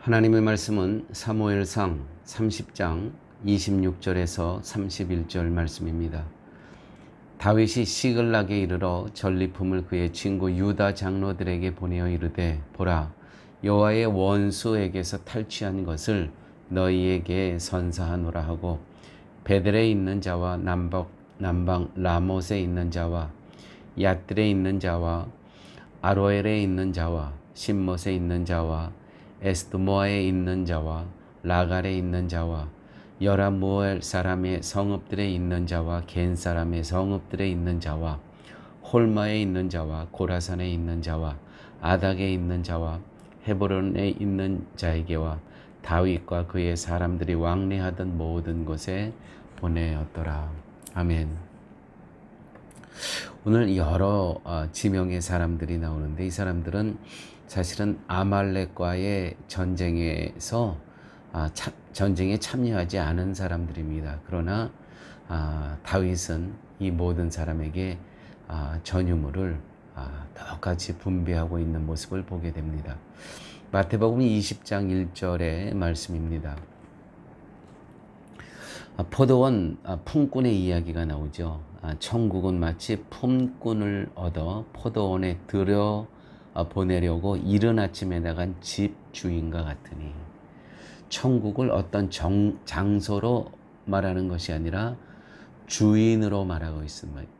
하나님의 말씀은 사무엘상 30장 26절에서 31절 말씀입니다. 다윗이 시글락에 이르러 전리품을 그의 친구 유다 장로들에게 보내어 이르되 보라, 여호와의 원수에게서 탈취한 것을 너희에게 선사하노라 하고 베델에 있는 자와 남방 라못에 있는 자와 얏들에 있는 자와 아로엘에 있는 자와 신못에 있는 자와 에스드모아에 있는 자와 라갈에 있는 자와 여라무엘 사람의 성읍들에 있는 자와 겐 사람의 성읍들에 있는 자와 홀마에 있는 자와 고라산에 있는 자와 아닥에 있는 자와 헤브론에 있는 자에게와 다윗과 그의 사람들이 왕래하던 모든 곳에 보내었더라. 아멘. 오늘 여러 지명의 사람들이 나오는데 이 사람들은 사실은 아말렉과의 전쟁에서 전쟁에 참여하지 않은 사람들입니다. 그러나 다윗은 이 모든 사람에게 전유물을 똑같이 분배하고 있는 모습을 보게 됩니다. 마태복음 20장 1절의 말씀입니다. 포도원 품꾼의 이야기가 나오죠. 천국은 마치 품꾼을 얻어 포도원에 들여 보내려고 이른 아침에 나간 집주인과 같으니, 천국을 어떤 장소로 말하는 것이 아니라 주인으로 말하고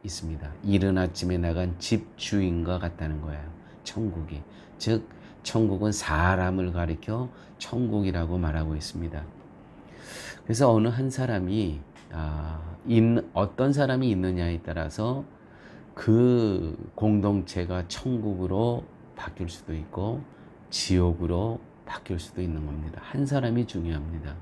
있습니다. 이른 아침에 나간 집주인과 같다는 거예요. 천국이. 즉 천국은 사람을 가리켜 천국이라고 말하고 있습니다. 그래서 어느 한 사람이 어떤 사람이 있느냐에 따라서 그 공동체가 천국으로 바뀔 수도 있고 지옥으로 바뀔 수도 있는 겁니다. 한 사람이 중요합니다.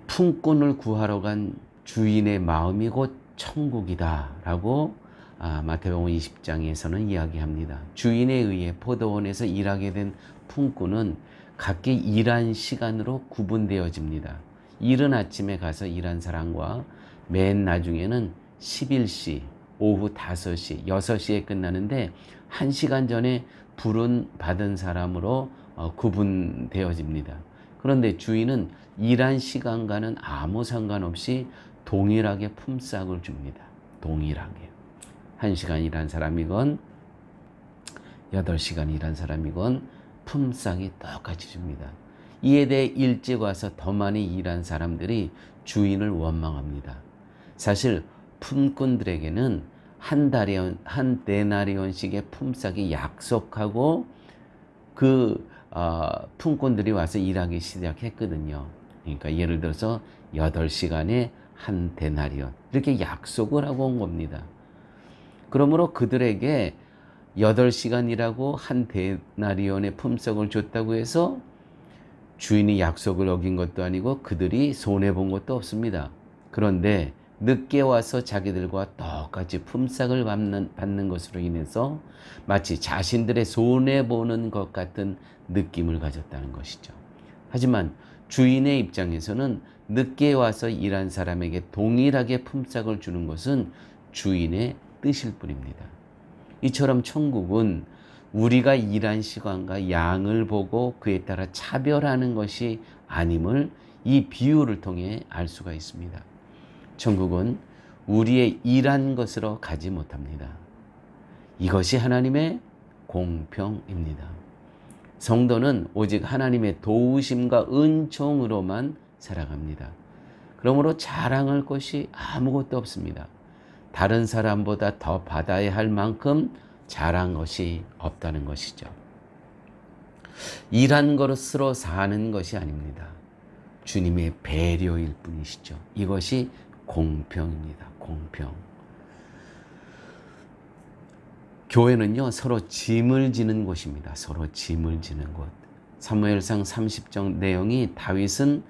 품꾼을 구하러 간 주인의 마음이 곧 천국이다라고 마태복음 20장에서는 이야기합니다. 주인에 의해 포도원에서 일하게 된 품꾼은 각기 일한 시간으로 구분되어집니다. 이른 아침에 가서 일한 사람과 맨 나중에는 11시, 오후 5시, 6시에 끝나는데 1시간 전에 불은 받은 사람으로 구분되어집니다. 그런데 주인은 일한 시간과는 아무 상관없이 동일하게 품삯을 줍니다. 동일하게. 1시간 일한 사람이건 8시간 일한 사람이건 품삯이 똑같이 줍니다. 이에 대해 일찍 와서 더 많이 일한 사람들이 주인을 원망합니다. 사실 품꾼들에게는 한 데나리온씩의 품삯이 약속하고 그 품꾼들이 와서 일하기 시작했거든요. 그러니까 예를 들어서 8시간에 한 데나리온 이렇게 약속을 하고 온 겁니다. 그러므로 그들에게 8시간 일하고 한 데나리온의 품삯을 줬다고 해서 주인이 약속을 어긴 것도 아니고 그들이 손해본 것도 없습니다. 그런데 늦게 와서 자기들과 똑같이 품삯을 받는 것으로 인해서 마치 자신들의 손해보는 것 같은 느낌을 가졌다는 것이죠. 하지만 주인의 입장에서는 늦게 와서 일한 사람에게 동일하게 품삯을 주는 것은 주인의 뜻일 뿐입니다. 이처럼 천국은 우리가 일한 시간과 양을 보고 그에 따라 차별하는 것이 아님을 이 비유를 통해 알 수가 있습니다. 천국은 우리의 일한 것으로 가지 못합니다. 이것이 하나님의 공평입니다. 성도는 오직 하나님의 도우심과 은총으로만 살아갑니다. 그러므로 자랑할 것이 아무것도 없습니다. 다른 사람보다 더 받아야 할 만큼 잘한 것이 없다는 것이죠. 일한 것으로 사는 것이 아닙니다. 주님의 배려일 뿐이시죠. 이것이 공평입니다. 공평. 교회는요, 서로 짐을 지는 곳입니다. 서로 짐을 지는 곳. 사무엘상 30장 내용이 다윗은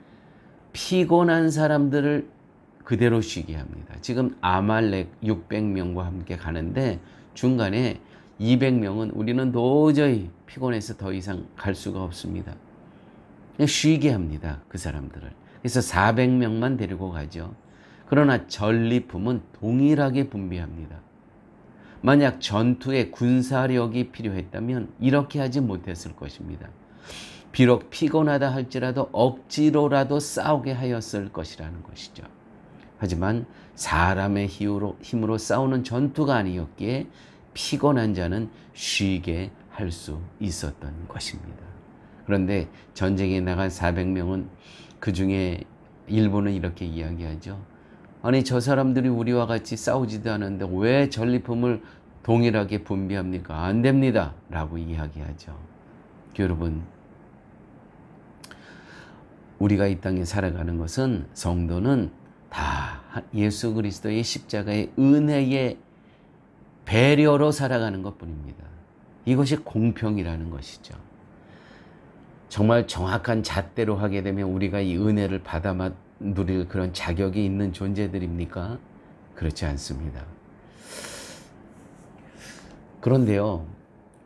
피곤한 사람들을 그대로 쉬게 합니다. 지금 아말렉 600명과 함께 가는데 중간에 200명은 우리는 도저히 피곤해서 더 이상 갈 수가 없습니다. 그냥 쉬게 합니다. 그 사람들을. 그래서 400명만 데리고 가죠. 그러나 전리품은 동일하게 분배합니다. 만약 전투에 군사력이 필요했다면 이렇게 하지 못했을 것입니다. 비록 피곤하다 할지라도 억지로라도 싸우게 하였을 것이라는 것이죠. 하지만 사람의 힘으로 싸우는 전투가 아니었기에 피곤한 자는 쉬게 할 수 있었던 것입니다. 그런데 전쟁에 나간 400명은 그 중에 일부는 이렇게 이야기하죠. 아니, 저 사람들이 우리와 같이 싸우지도 않은데 왜 전리품을 동일하게 분배합니까? 안 됩니다. 라고 이야기하죠. 여러분, 우리가 이 땅에 살아가는 것은, 성도는 다 예수 그리스도의 십자가의 은혜의 배려로 살아가는 것뿐입니다. 이것이 공평이라는 것이죠. 정말 정확한 잣대로 하게 되면 우리가 이 은혜를 받아 누릴 그런 자격이 있는 존재들입니까? 그렇지 않습니다. 그런데요,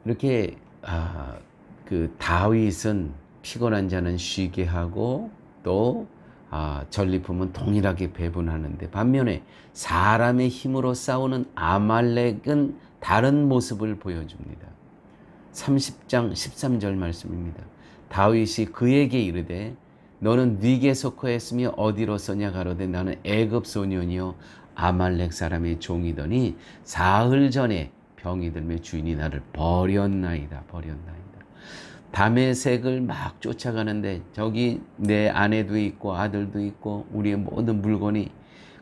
이렇게 다윗은 피곤한 자는 쉬게 하고 또 전리품은 동일하게 배분하는데, 반면에 사람의 힘으로 싸우는 아말렉은 다른 모습을 보여줍니다. 30장 13절 말씀입니다. 다윗이 그에게 이르되 너는 네게 속하였으며 어디로서냐 가로되 나는 애굽 소년이요 아말렉 사람의 종이더니 사흘 전에 병이 들며 주인이 나를 버렸나이다. 다메섹을 막 쫓아가는데 저기 내 아내도 있고 아들도 있고 우리의 모든 물건이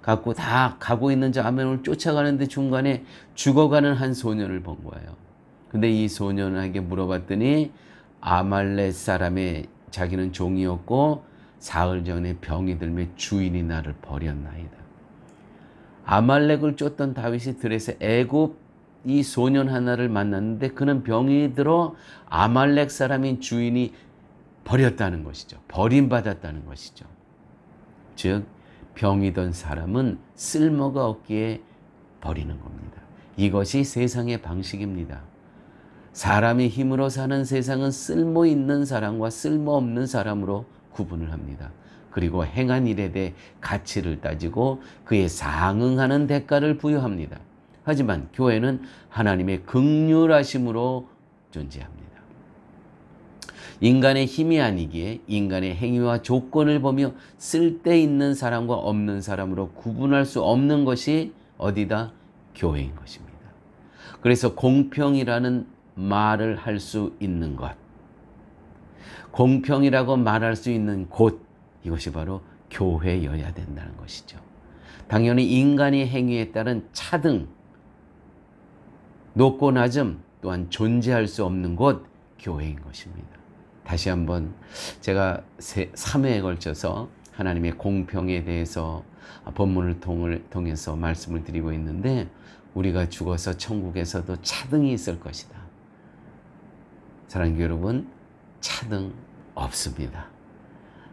갖고 다 가고 있는 저 아멜렉을 쫓아가는데 중간에 죽어가는 한 소년을 본 거예요. 근데 이 소년에게 물어봤더니 아말렉 사람의 자기는 종이었고 사흘 전에 병이 들며 주인이 나를 버렸나이다. 아말렉을 쫓던 다윗이 들에서 애굽 이 소년 하나를 만났는데 그는 병이 들어 아말렉 사람인 주인이 버렸다는 것이죠. 버림받았다는 것이죠. 즉 병이던 사람은 쓸모가 없기에 버리는 겁니다. 이것이 세상의 방식입니다. 사람의 힘으로 사는 세상은 쓸모 있는 사람과 쓸모없는 사람으로 구분을 합니다. 그리고 행한 일에 대해 가치를 따지고 그에 상응하는 대가를 부여합니다. 하지만 교회는 하나님의 긍휼하심으로 존재합니다. 인간의 힘이 아니기에 인간의 행위와 조건을 보며 쓸데있는 사람과 없는 사람으로 구분할 수 없는 것이 어디다? 교회인 것입니다. 그래서 공평이라는 말을 할 수 있는 것, 공평이라고 말할 수 있는 곳, 이것이 바로 교회여야 된다는 것이죠. 당연히 인간의 행위에 따른 차등, 높고 낮음 또한 존재할 수 없는 곳, 교회인 것입니다. 다시 한번 제가 3회에 걸쳐서 하나님의 공평에 대해서 본문을 통해서 말씀을 드리고 있는데, 우리가 죽어서 천국에서도 차등이 있을 것이다. 사랑하는 여러분, 차등 없습니다.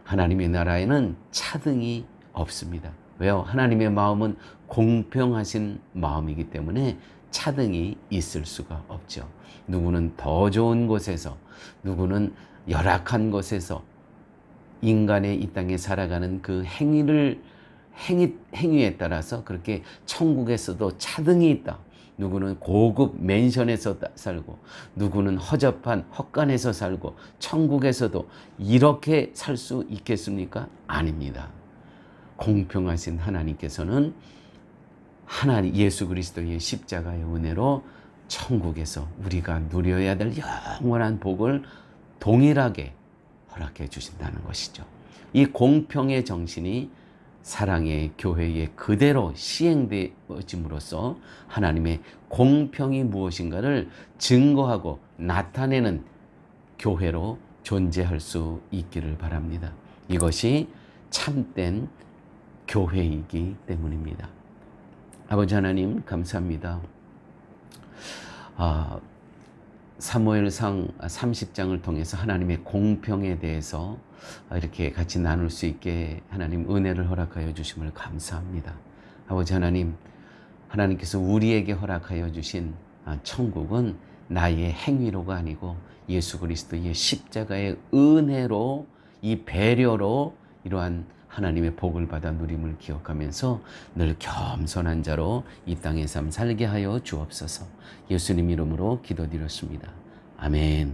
하나님의 나라에는 차등이 없습니다. 왜요? 하나님의 마음은 공평하신 마음이기 때문에 차등이 있을 수가 없죠. 누구는 더 좋은 곳에서, 누구는 열악한 곳에서 인간의 이 땅에 살아가는 그 행위에 따라서 그렇게 천국에서도 차등이 있다. 누구는 고급 맨션에서 살고, 누구는 허접한 헛간에서 살고, 천국에서도 이렇게 살 수 있겠습니까? 아닙니다. 공평하신 하나님께서는 예수 그리스도의 십자가의 은혜로 천국에서 우리가 누려야 될 영원한 복을 동일하게 허락해 주신다는 것이죠. 이 공평의 정신이 사랑의 교회에 그대로 시행되어짐으로써 하나님의 공평이 무엇인가를 증거하고 나타내는 교회로 존재할 수 있기를 바랍니다. 이것이 참된 교회이기 때문입니다. 아버지 하나님, 감사합니다. 사무엘상 30장을 통해서 하나님의 공평에 대해서 이렇게 같이 나눌 수 있게 하나님 은혜를 허락하여 주심을 감사합니다. 아버지 하나님, 하나님께서 우리에게 허락하여 주신 천국은 나의 행위로가 아니고 예수 그리스도의 십자가의 은혜로, 이 배려로 이러한 하나님의 복을 받아 누림을 기억하면서 늘 겸손한 자로 이 땅의 삶 살게 하여 주옵소서. 예수님 이름으로 기도드렸습니다. 아멘.